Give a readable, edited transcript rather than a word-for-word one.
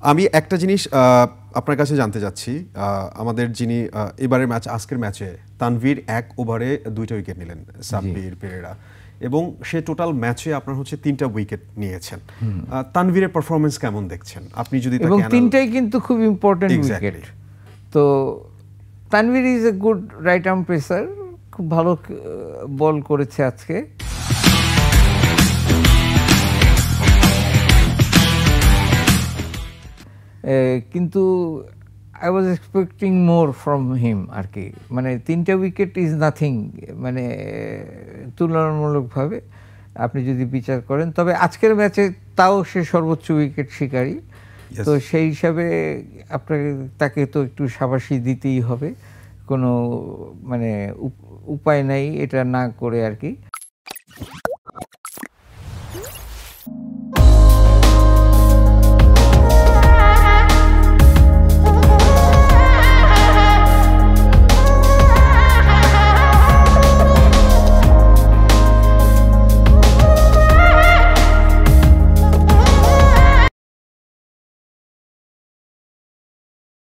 আমি একটা জিনিস আপনার কাছে জানতে চাচ্ছি, আমাদের যিনি এবারের আজকের ম্যাচে তানভীর 1 ওভারে 2টা উইকেট নিলেন, সাব্বির পেরেরা, এবং সে টোটাল ম্যাচে আপনার হচ্ছে 3টা উইকেট নিয়েছেন। তানভীরের পারফরমেন্স কেমন দেখছেন আপনি? যদি এবং 3টাই কিন্তু খুব ইম্পর্টেন্ট উইকেট। তো Tanvir is a good right arm pacer, খুব ভালো বল করেছে আজকে। কিন্তু I was expecting more from him আর কি। মানে 3টা উইকেট ইজ নাথিং, মানে তুলনামূলকভাবে আপনি যদি বিচার করেন। তবে আজকের ম্যাচে তাও সে সর্বোচ্চ উইকেট শিকারী, তো সেই হিসাবে আপনাকে তাকে তো একটু শাবাশি দিতেই হবে, কোনো মানে উপায় নাই এটা না করে আর কি।